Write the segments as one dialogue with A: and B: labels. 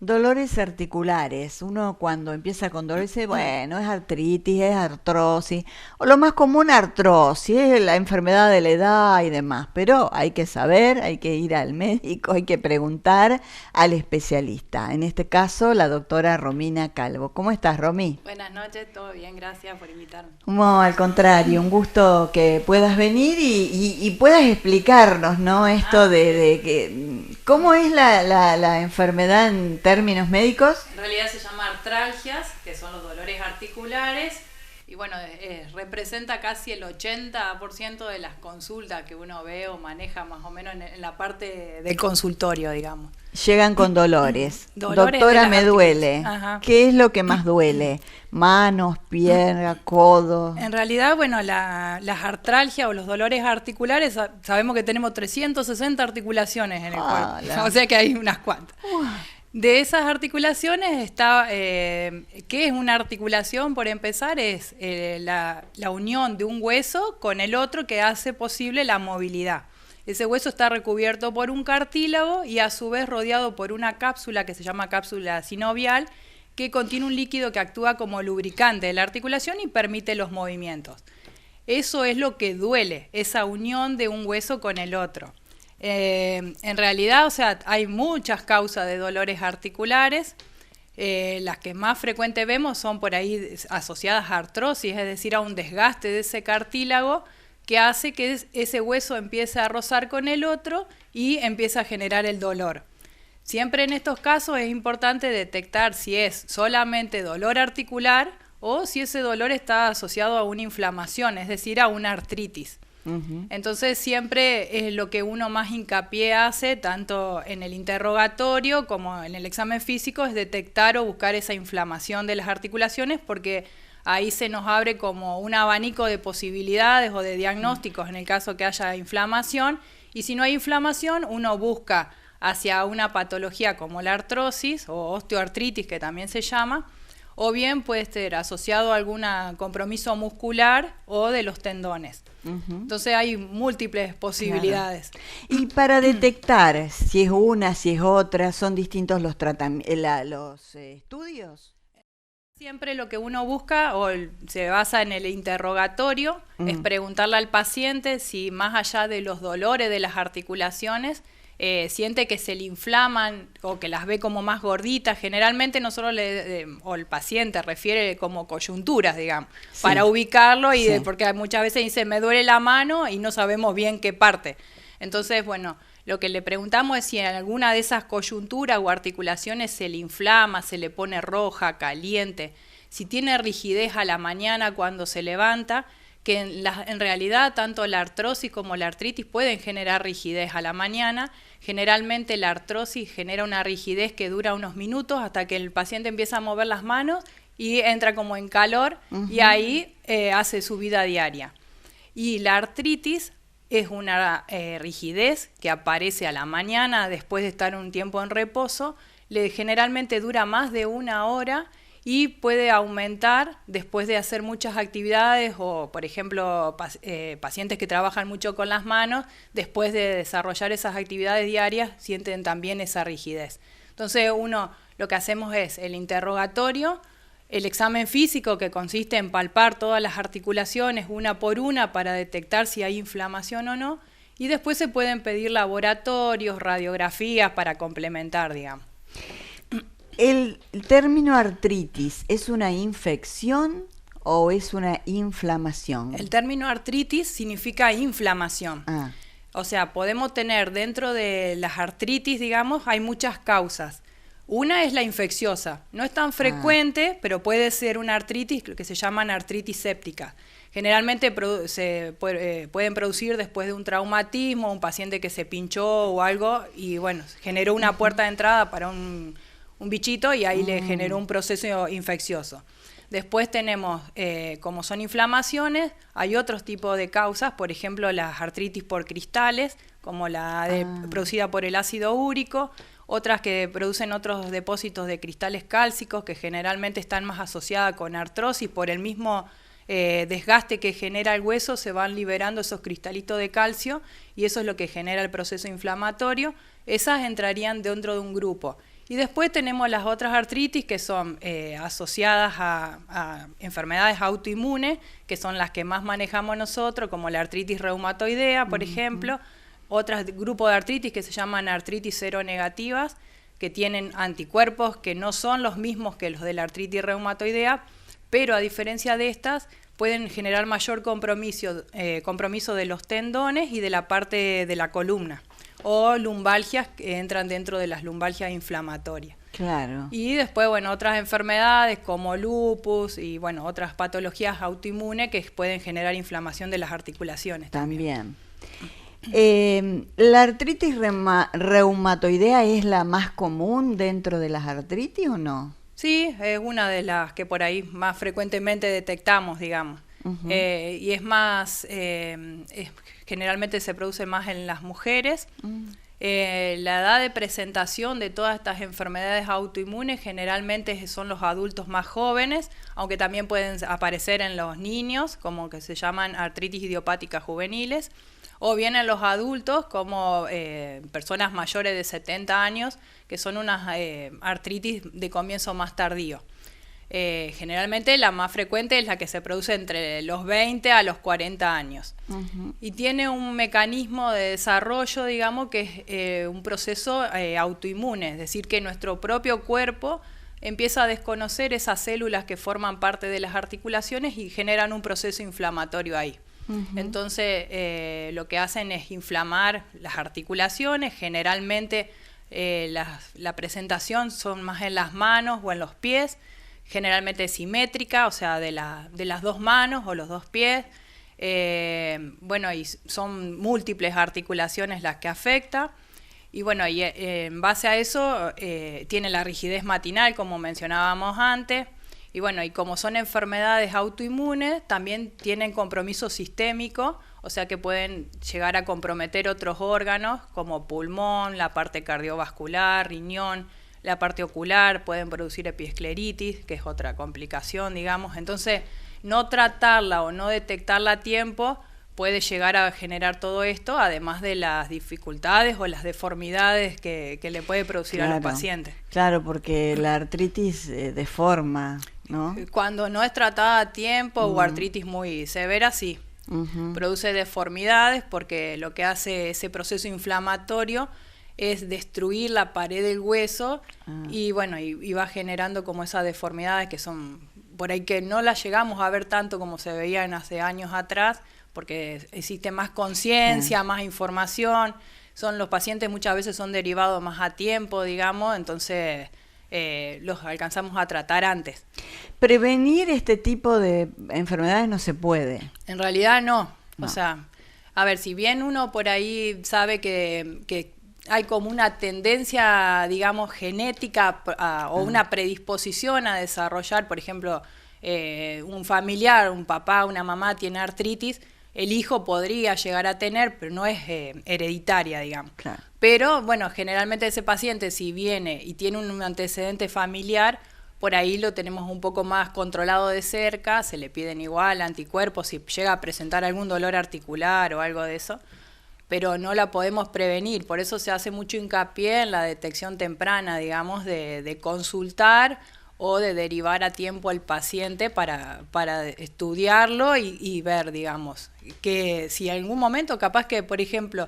A: Dolores articulares. Uno cuando empieza con dolor dice, bueno, es artritis, es artrosis, o lo más común artrosis, es la enfermedad de la edad y demás, pero hay que saber, hay que ir al médico, hay que preguntar al especialista. En este caso, la doctora Romina Calvo. ¿Cómo estás, Romy?
B: Buenas noches, todo bien, gracias por invitarme.
A: No, al contrario, un gusto que puedas venir y puedas explicarnos, ¿no? Esto de que ¿cómo es la enfermedad en términos médicos?
B: En realidad se llama artralgias, que son los dolores articulares, y bueno, representa casi el 80% de las consultas que uno ve o maneja más o menos en la parte del consultorio, digamos.
A: Llegan con dolores.
B: Dolores
A: Doctora,
B: de
A: me
B: las
A: duele.
B: Ajá.
A: ¿Qué es lo que más duele? Manos, piernas, codos.
B: En realidad, bueno, las artralgias o los dolores articulares, sabemos que tenemos 360 articulaciones en el cuerpo, o sea que hay unas cuantas. De esas articulaciones está, ¿qué es una articulación? Por empezar, es la unión de un hueso con el otro que hace posible la movilidad. Ese hueso está recubierto por un cartílago y a su vez rodeado por una cápsula que se llama cápsula sinovial, que contiene un líquido que actúa como lubricante de la articulación y permite los movimientos. Eso es lo que duele, esa unión de un hueso con el otro. En realidad, o sea, hay muchas causas de dolores articulares. Las que más frecuente vemos son por ahí asociadas a artrosis, es decir, a un desgaste de ese cartílago que hace que ese hueso empiece a rozar con el otro y empieza a generar el dolor. Siempre en estos casos es importante detectar si es solamente dolor articular o si ese dolor está asociado a una inflamación, es decir, a una artritis. Entonces siempre es lo que uno más hincapié hace, tanto en el interrogatorio como en el examen físico, es detectar o buscar esa inflamación de las articulaciones, porque ahí se nos abre como un abanico de posibilidades o de diagnósticos en el caso que haya inflamación, y si no hay inflamación, uno busca hacia una patología como la artrosis o osteoartritis, que también se llama, o bien puede ser asociado a algún compromiso muscular o de los tendones. Entonces hay múltiples posibilidades.
A: Claro. Y para detectar si es una, si es otra, ¿son distintos los estudios?
B: Siempre lo que uno busca o se basa en el interrogatorio es preguntarle al paciente si más allá de los dolores de las articulaciones siente que se le inflaman o que las ve como más gorditas. Generalmente nosotros o el paciente refiere como coyunturas, digamos, sí, para ubicarlo y sí, porque muchas veces dice me duele la mano y no sabemos bien qué parte. Entonces, bueno, lo que le preguntamos es si en alguna de esas coyunturas o articulaciones se le inflama, se le pone roja, caliente, si tiene rigidez a la mañana cuando se levanta, que en realidad tanto la artrosis como la artritis pueden generar rigidez a la mañana. Generalmente la artrosis genera una rigidez que dura unos minutos hasta que el paciente empieza a mover las manos y entra como en calor y ahí hace su vida diaria. Y la artritis es una rigidez que aparece a la mañana después de estar un tiempo en reposo, generalmente dura más de una hora y puede aumentar después de hacer muchas actividades o, por ejemplo, pacientes que trabajan mucho con las manos, después de desarrollar esas actividades diarias, sienten también esa rigidez. Entonces, lo que hacemos es el interrogatorio, el examen físico, que consiste en palpar todas las articulaciones una por una para detectar si hay inflamación o no, y después se pueden pedir laboratorios, radiografías para complementar, digamos.
A: ¿El término artritis es una infección o es una inflamación?
B: El término artritis significa inflamación. O sea, podemos tener dentro de las artritis, digamos, hay muchas causas. Una es la infecciosa. No es tan frecuente, pero puede ser una artritis que se llaman artritis séptica. Generalmente se pueden producir después de un traumatismo, un paciente que se pinchó o algo y bueno, generó una puerta de entrada para un bichito y ahí le generó un proceso infeccioso. Después tenemos, como son inflamaciones, hay otros tipos de causas, por ejemplo las artritis por cristales, como producida por el ácido úrico, otras que producen otros depósitos de cristales cálcicos que generalmente están más asociadas con artrosis por el mismo desgaste que genera el hueso, se van liberando esos cristalitos de calcio y eso es lo que genera el proceso inflamatorio. Esas entrarían dentro de un grupo. Y después tenemos las otras artritis que son asociadas a enfermedades autoinmunes, que son las que más manejamos nosotros, como la artritis reumatoidea, por ejemplo. Otro grupo de artritis que se llaman artritis seronegativas, que tienen anticuerpos que no son los mismos que los de la artritis reumatoidea, pero a diferencia de estas, pueden generar mayor compromiso de los tendones y de la parte de la columna, o lumbalgias que entran dentro de las lumbalgias inflamatorias.
A: Claro.
B: Y después, bueno, otras enfermedades como lupus y, bueno, otras patologías autoinmunes que pueden generar inflamación de las articulaciones también.
A: ¿La artritis reumatoidea es la más común dentro de las artritis o no?
B: Sí, es una de las que por ahí más frecuentemente detectamos, digamos. Y es más, generalmente se produce más en las mujeres. La edad de presentación de todas estas enfermedades autoinmunes generalmente son los adultos más jóvenes, aunque también pueden aparecer en los niños, como que se llaman artritis idiopáticas juveniles, o bien en los adultos como personas mayores de 70 años, que son unas artritis de comienzo más tardío. Generalmente la más frecuente es la que se produce entre los 20 a los 40 años. Y tiene un mecanismo de desarrollo, digamos, que es un proceso autoinmune, es decir, que nuestro propio cuerpo empieza a desconocer esas células que forman parte de las articulaciones y generan un proceso inflamatorio ahí. Entonces, lo que hacen es inflamar las articulaciones. Generalmente la presentación son más en las manos o en los pies, generalmente simétrica, o sea, de las dos manos o los dos pies. Bueno, y son múltiples articulaciones las que afecta. Y bueno, y en base a eso tiene la rigidez matinal, como mencionábamos antes. Y bueno, y como son enfermedades autoinmunes, también tienen compromiso sistémico, o sea que pueden llegar a comprometer otros órganos como pulmón, la parte cardiovascular, riñón, la parte ocular, pueden producir epiescleritis, que es otra complicación, digamos. Entonces, no tratarla o no detectarla a tiempo puede llegar a generar todo esto, además de las dificultades o las deformidades que le puede producir a los pacientes.
A: Claro, porque la artritis deforma, ¿no?
B: Cuando no es tratada a tiempo o artritis muy severa, sí. Produce deformidades porque lo que hace ese proceso inflamatorio es destruir la pared del hueso y bueno, y va generando como esas deformidades que son por ahí que no las llegamos a ver tanto como se veían hace años atrás, porque existe más conciencia, más información, los pacientes muchas veces son derivados más a tiempo, digamos, entonces los alcanzamos a tratar antes.
A: Prevenir este tipo de enfermedades no se puede.
B: En realidad no. O sea, a ver, si bien uno por ahí sabe que hay como una tendencia, digamos, genética o una predisposición a desarrollar, por ejemplo, un familiar, un papá, una mamá tiene artritis, el hijo podría llegar a tener, pero no es hereditaria, digamos.
A: Claro.
B: Pero, bueno, generalmente ese paciente, si viene y tiene un antecedente familiar, por ahí lo tenemos un poco más controlado de cerca, se le piden igual anticuerpos si llega a presentar algún dolor articular o algo de eso, pero no la podemos prevenir. Por eso se hace mucho hincapié en la detección temprana, digamos, de consultar o de derivar a tiempo al paciente para estudiarlo y ver, digamos, que si en algún momento capaz que, por ejemplo,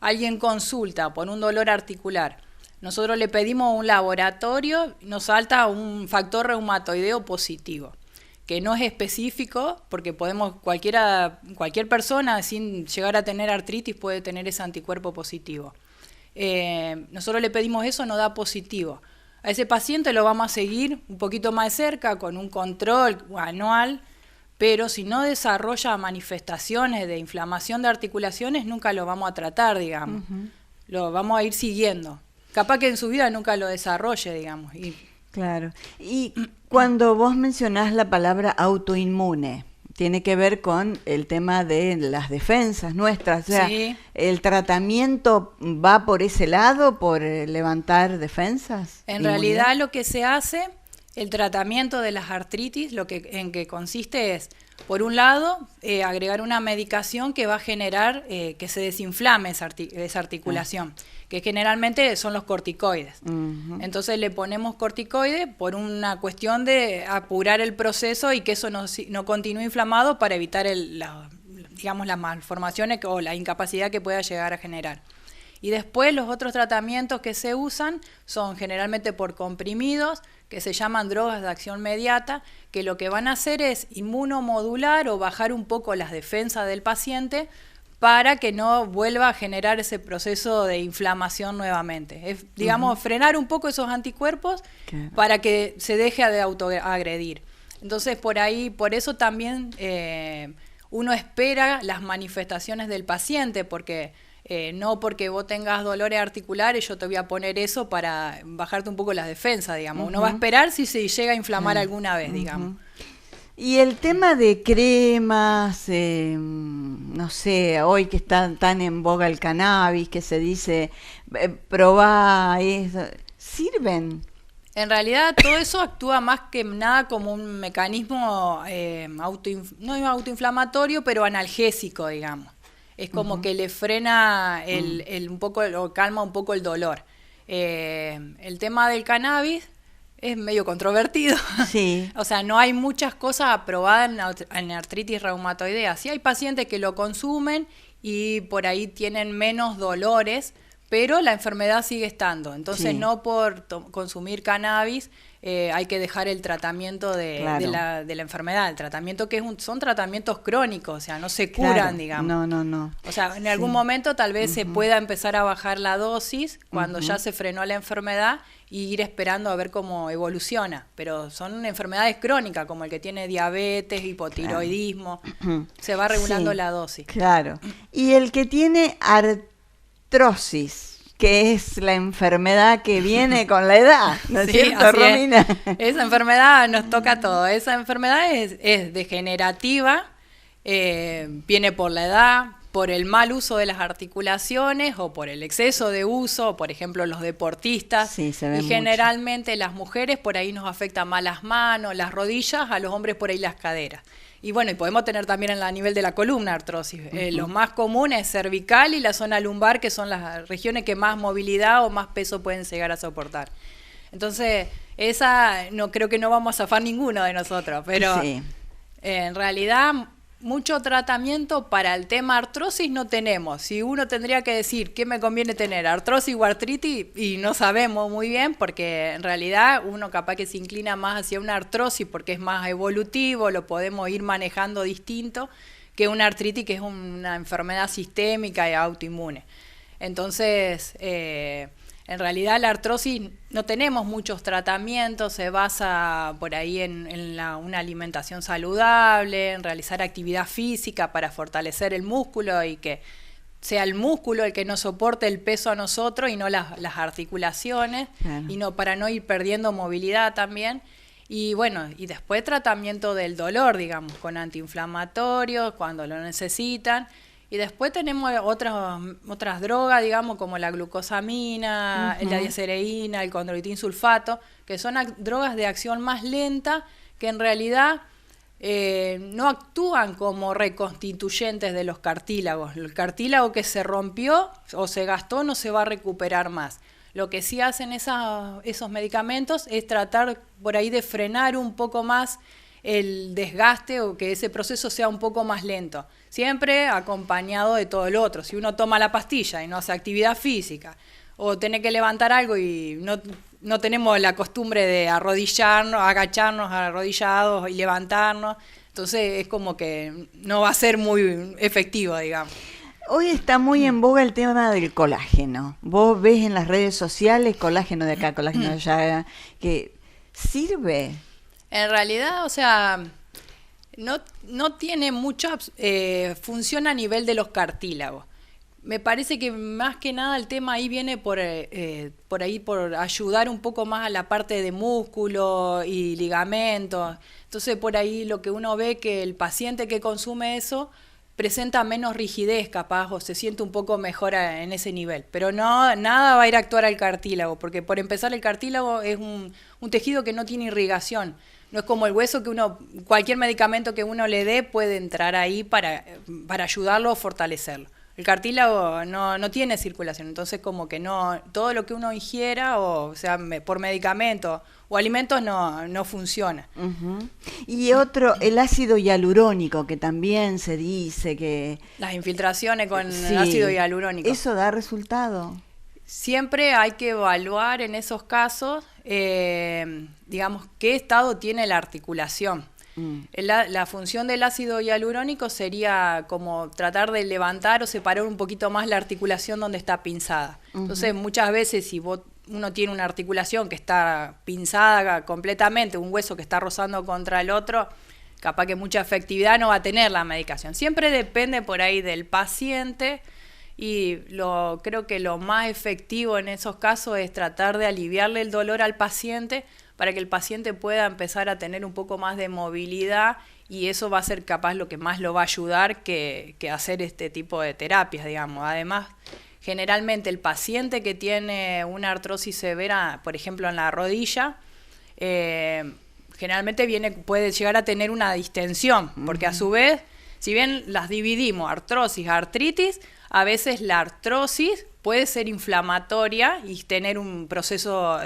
B: alguien consulta por un dolor articular, nosotros le pedimos un laboratorio, nos salta un factor reumatoideo positivo, que no es específico, porque cualquier persona sin llegar a tener artritis puede tener ese anticuerpo positivo. Nosotros le pedimos eso, nos da positivo. A ese paciente lo vamos a seguir un poquito más de cerca con un control anual, pero si no desarrolla manifestaciones de inflamación de articulaciones, nunca lo vamos a tratar, digamos. Lo vamos a ir siguiendo. Capaz que en su vida nunca lo desarrolle, digamos.
A: Claro. Y cuando vos mencionás la palabra autoinmune, tiene que ver con el tema de las defensas nuestras. O sea,
B: sí.
A: ¿El tratamiento va por ese lado, por levantar defensas?
B: En realidad lo que se hace, el tratamiento de las artritis, en que consiste es, Por un lado, agregar una medicación que va a generar que se desinflame esa articulación, que generalmente son los corticoides. Entonces le ponemos corticoides por una cuestión de apurar el proceso y que eso no continúe inflamado para evitar digamos, las malformaciones o la incapacidad que pueda llegar a generar. Y después los otros tratamientos que se usan son generalmente por comprimidos, que se llaman drogas de acción mediata, que lo que van a hacer es inmunomodular o bajar un poco las defensas del paciente para que no vuelva a generar ese proceso de inflamación nuevamente. Es, digamos, frenar un poco esos anticuerpos para que se deje de autoagredir. Entonces, por eso también uno espera las manifestaciones del paciente, porque no porque vos tengas dolores articulares yo te voy a poner eso para bajarte un poco las defensas, digamos. Uno va a esperar si se llega a inflamar alguna vez, digamos.
A: Y el tema de cremas, no sé, hoy que está tan en boga el cannabis, que se dice, probá eso, ¿sirven?
B: En realidad todo eso actúa más que nada como un mecanismo no autoinflamatorio, pero analgésico, digamos. Es como que le frena un poco, o calma un poco el dolor. El tema del cannabis es medio controvertido.
A: Sí.
B: O sea, no hay muchas cosas aprobadas en artritis reumatoidea. Sí hay pacientes que lo consumen y por ahí tienen menos dolores, pero la enfermedad sigue estando. Entonces, no por consumir cannabis hay que dejar el tratamiento de la enfermedad. El tratamiento son tratamientos crónicos, o sea, no se curan, digamos.
A: No.
B: O sea, en algún momento tal vez se pueda empezar a bajar la dosis cuando ya se frenó la enfermedad y ir esperando a ver cómo evoluciona. Pero son enfermedades crónicas, como el que tiene diabetes, hipotiroidismo. Se va regulando la dosis.
A: Claro. Y el que tiene artrosis, que es la enfermedad que viene con la edad, ¿no es cierto, Romina?
B: Esa enfermedad nos toca a todos. Esa enfermedad es degenerativa, viene por la edad, por el mal uso de las articulaciones o por el exceso de uso, por ejemplo, los deportistas.
A: Sí, se ve
B: y generalmente las mujeres por ahí nos afectan más las manos, las rodillas, a los hombres por ahí las caderas. Y bueno, y podemos tener también a nivel de la columna artrosis. Lo más común es cervical y la zona lumbar, que son las regiones que más movilidad o más peso pueden llegar a soportar. Entonces, esa no creo que no vamos a zafar ninguno de nosotros, pero en realidad mucho tratamiento para el tema artrosis no tenemos. Si uno tendría que decir qué me conviene tener, artrosis o artritis, y no sabemos muy bien, porque en realidad uno capaz que se inclina más hacia una artrosis porque es más evolutivo, lo podemos ir manejando distinto, que una artritis que es una enfermedad sistémica y autoinmune. Entonces, en realidad la artrosis no tenemos muchos tratamientos, se basa por ahí en una alimentación saludable, en realizar actividad física para fortalecer el músculo y que sea el músculo el que nos soporte el peso a nosotros y no las articulaciones, y para no ir perdiendo movilidad también. Y bueno, y después tratamiento del dolor, digamos, con antiinflamatorios cuando lo necesitan. Y después tenemos otras drogas, digamos, como la glucosamina, la diacereína, el condroitin sulfato, que son drogas de acción más lenta que en realidad no actúan como reconstituyentes de los cartílagos. El cartílago que se rompió o se gastó no se va a recuperar más. Lo que sí hacen esos medicamentos es tratar por ahí de frenar un poco más el desgaste o que ese proceso sea un poco más lento, siempre acompañado de todo lo otro. Si uno toma la pastilla y no hace actividad física, o tiene que levantar algo y no tenemos la costumbre de arrodillarnos, agacharnos arrodillados y levantarnos, entonces es como que no va a ser muy efectivo, digamos.
A: Hoy está muy en boga el tema del colágeno. Vos ves en las redes sociales colágeno de acá, colágeno de allá, que sirve.
B: En realidad, o sea, no tiene mucha función a nivel de los cartílagos. Me parece que más que nada el tema ahí viene por ayudar un poco más a la parte de músculo y ligamentos. Entonces, por ahí lo que uno ve que el paciente que consume eso presenta menos rigidez capaz o se siente un poco mejor en ese nivel. Pero nada va a ir a actuar al cartílago, porque por empezar el cartílago es un tejido que no tiene irrigación. No es como el hueso que cualquier medicamento que uno le dé puede entrar ahí para ayudarlo o fortalecerlo. El cartílago no tiene circulación, entonces como que no, todo lo que uno ingiera, o sea, por medicamentos o alimentos no funciona.
A: Uh-huh. Y el ácido hialurónico, que también se dice que...
B: Las infiltraciones con ácido hialurónico.
A: ¿Eso da resultado?
B: Siempre hay que evaluar en esos casos, digamos, qué estado tiene la articulación. La función del ácido hialurónico sería como tratar de levantar o separar un poquito más la articulación donde está pinzada. Uh-huh. Entonces, muchas veces si uno tiene una articulación que está pinzada completamente, un hueso que está rozando contra el otro, capaz que mucha efectividad no va a tener la medicación. Siempre depende por ahí del paciente, y creo que lo más efectivo en esos casos es tratar de aliviarle el dolor al paciente para que el paciente pueda empezar a tener un poco más de movilidad, y eso va a ser capaz lo que más lo va a ayudar que hacer este tipo de terapias, digamos. Además, generalmente el paciente que tiene una artrosis severa, por ejemplo en la rodilla, generalmente puede llegar a tener una distensión, porque a su vez, si bien las dividimos, artrosis, artritis, a veces la artrosis puede ser inflamatoria y tener un proceso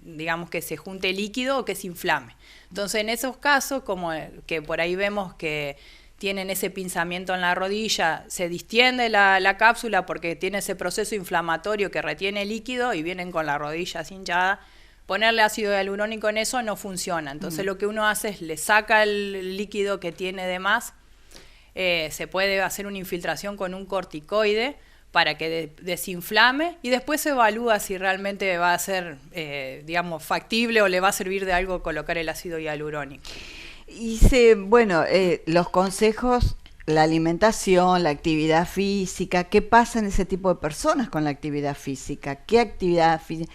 B: digamos, que se junte líquido o que se inflame. Entonces, en esos casos, como que por ahí vemos que tienen ese pinzamiento en la rodilla, se distiende la cápsula porque tiene ese proceso inflamatorio que retiene líquido y vienen con la rodilla hinchada. Ponerle ácido hialurónico en eso no funciona. Entonces, lo que uno hace es le saca el líquido que tiene de más. Se puede hacer una infiltración con un corticoide para que desinflame, y después se evalúa si realmente va a ser, digamos, factible o le va a servir de algo colocar el ácido hialurónico.
A: Y los consejos, la alimentación, la actividad física, ¿qué pasa en ese tipo de personas con la actividad física? ¿Qué actividad física?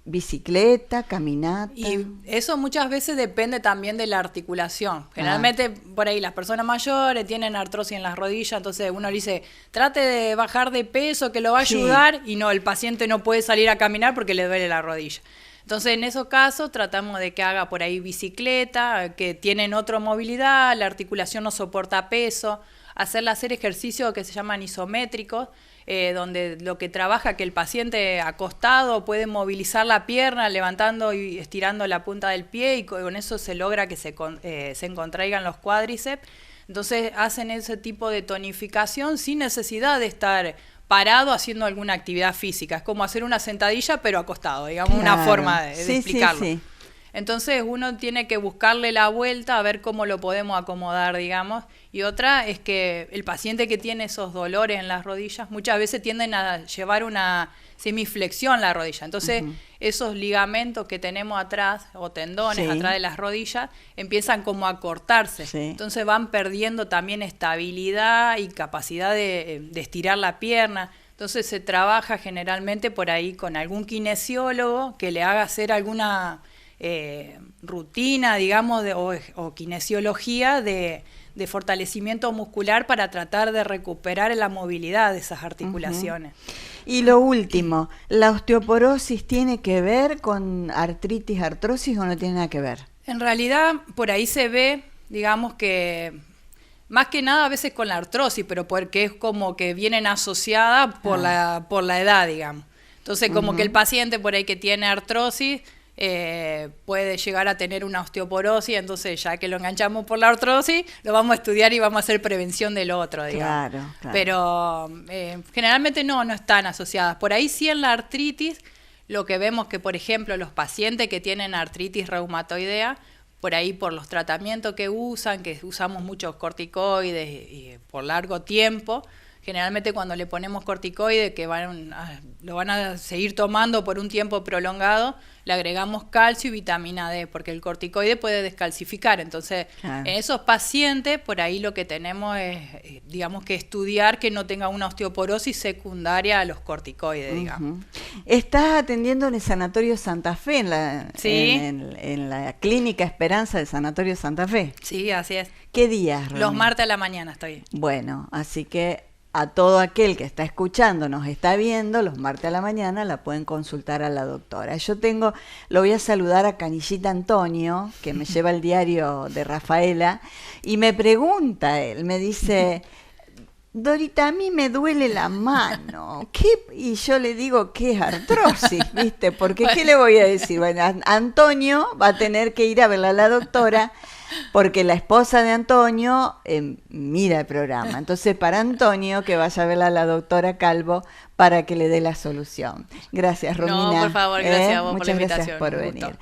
A: Bicicleta, caminata.
B: Y eso muchas veces depende también de la articulación. Generalmente por ahí las personas mayores tienen artrosis en las rodillas, entonces uno le dice, trate de bajar de peso que lo va a ayudar, y no, el paciente no puede salir a caminar porque le duele la rodilla. Entonces en esos casos tratamos de que haga por ahí bicicleta, que tienen otra movilidad, la articulación no soporta peso, hacer ejercicios que se llaman isométricos, donde lo que trabaja que el paciente acostado puede movilizar la pierna levantando y estirando la punta del pie, y con eso se logra que se contraigan los cuádriceps. Entonces hacen ese tipo de tonificación sin necesidad de estar parado haciendo alguna actividad física. Es como hacer una sentadilla pero acostado, digamos, una forma de explicarlo. Sí. Entonces uno tiene que buscarle la vuelta a ver cómo lo podemos acomodar, digamos. Y otra es que el paciente que tiene esos dolores en las rodillas muchas veces tienden a llevar una semiflexión la rodilla. Entonces esos ligamentos que tenemos atrás, o tendones atrás de las rodillas, empiezan como a cortarse. Sí. Entonces van perdiendo también estabilidad y capacidad de estirar la pierna. Entonces se trabaja generalmente por ahí con algún kinesiólogo que le haga hacer alguna rutina, digamos, o kinesiología de fortalecimiento muscular para tratar de recuperar la movilidad de esas articulaciones.
A: Y lo último, ¿la osteoporosis tiene que ver con artritis, artrosis, o no tiene nada que ver?
B: En realidad, por ahí se ve, digamos que más que nada a veces con la artrosis, pero porque es como que vienen asociadas por la edad, digamos. Entonces, como que el paciente por ahí que tiene artrosis puede llegar a tener una osteoporosis, entonces ya que lo enganchamos por la artrosis, lo vamos a estudiar y vamos a hacer prevención del otro, digamos. Claro. Pero generalmente no están asociadas. Por ahí sí en la artritis, lo que vemos que, por ejemplo, los pacientes que tienen artritis reumatoidea, por ahí por los tratamientos que usamos muchos corticoides y por largo tiempo, generalmente cuando le ponemos corticoides que lo van a seguir tomando por un tiempo prolongado, le agregamos calcio y vitamina D, porque el corticoide puede descalcificar. Entonces, en esos pacientes, por ahí lo que tenemos es, digamos, que estudiar que no tenga una osteoporosis secundaria a los corticoides, digamos.
A: Estás atendiendo en el Sanatorio Santa Fe, en la Clínica Esperanza del Sanatorio Santa Fe.
B: Sí, así es.
A: ¿Qué días, Romy?
B: Los martes a la mañana estoy.
A: Bueno, así que a todo aquel que está escuchando, nos está viendo, los martes a la mañana la pueden consultar a la doctora. Lo voy a saludar a Canillita Antonio, que me lleva el diario de Rafaela, y me pregunta él, me dice... Dorita, a mí me duele la mano. ¿Qué? Y yo le digo que es artrosis, ¿viste? Porque ¿qué le voy a decir? Bueno, Antonio va a tener que ir a verla a la doctora porque la esposa de Antonio mira el programa. Entonces, para Antonio, que vaya a verla a la doctora Calvo para que le dé la solución. Gracias, Romina.
C: No, por favor, gracias a vos por la
A: Muchas
C: invitación.
A: gracias por venir.